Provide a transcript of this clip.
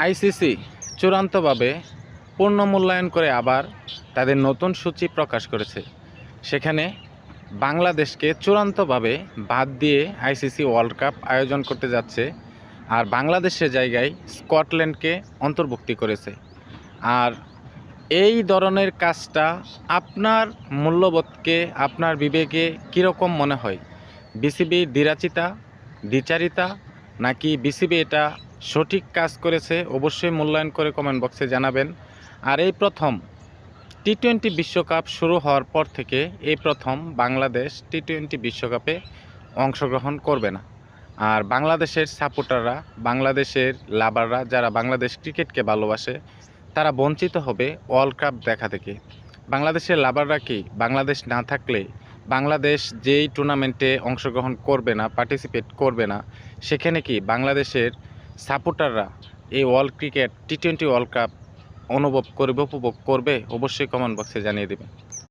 ICC চূড়ান্তভাবে পুনর্মূল্যায়ন করে আবার তাদের নতুন সূচি প্রকাশ করেছে। সেখানে বাংলাদেশকে চূড়ান্তভাবে বাদ দিয়ে আইসিসি ওয়ার্ল্ড কাপ আয়োজন করতে যাচ্ছে, আর বাংলাদেশের জায়গায় স্কটল্যান্ডকে অন্তর্ভুক্তি করেছে। আর এই ধরনের কাজটা আপনার মূল্যবোধকে, আপনার বিবেকে কীরকম মনে হয়? বিসিবি দ্বিচারিতা নাকি বিসিবি এটা সঠিক কাজ করেছে? অবশ্যই মূল্যায়ন করে কমেন্ট বক্সে জানাবেন। আর এই প্রথম টি-20 বিশ্বকাপ শুরু হওয়ার পর থেকে এই প্রথম বাংলাদেশ টি-20 বিশ্বকাপে অংশগ্রহণ করবে না। আর বাংলাদেশের সাপোর্টাররা, বাংলাদেশের লাভাররা, যারা বাংলাদেশ ক্রিকেটকে ভালোবাসে, তারা বঞ্চিত হবে ওয়ার্ল্ড কাপ দেখা থেকে। বাংলাদেশের লাভাররা কি বাংলাদেশ না থাকলে, বাংলাদেশ যেই টুর্নামেন্টে অংশগ্রহণ করবে না, পার্টিসিপেট করবে না, সেখানে কি বাংলাদেশের সাপোর্টাররা এই ওয়ার্ল্ড ক্রিকেট টি-20 ওয়ার্ল্ড কাপ উপভোগ করবে? অবশ্যই কমেন্ট বক্সে জানিয়ে দেবেন।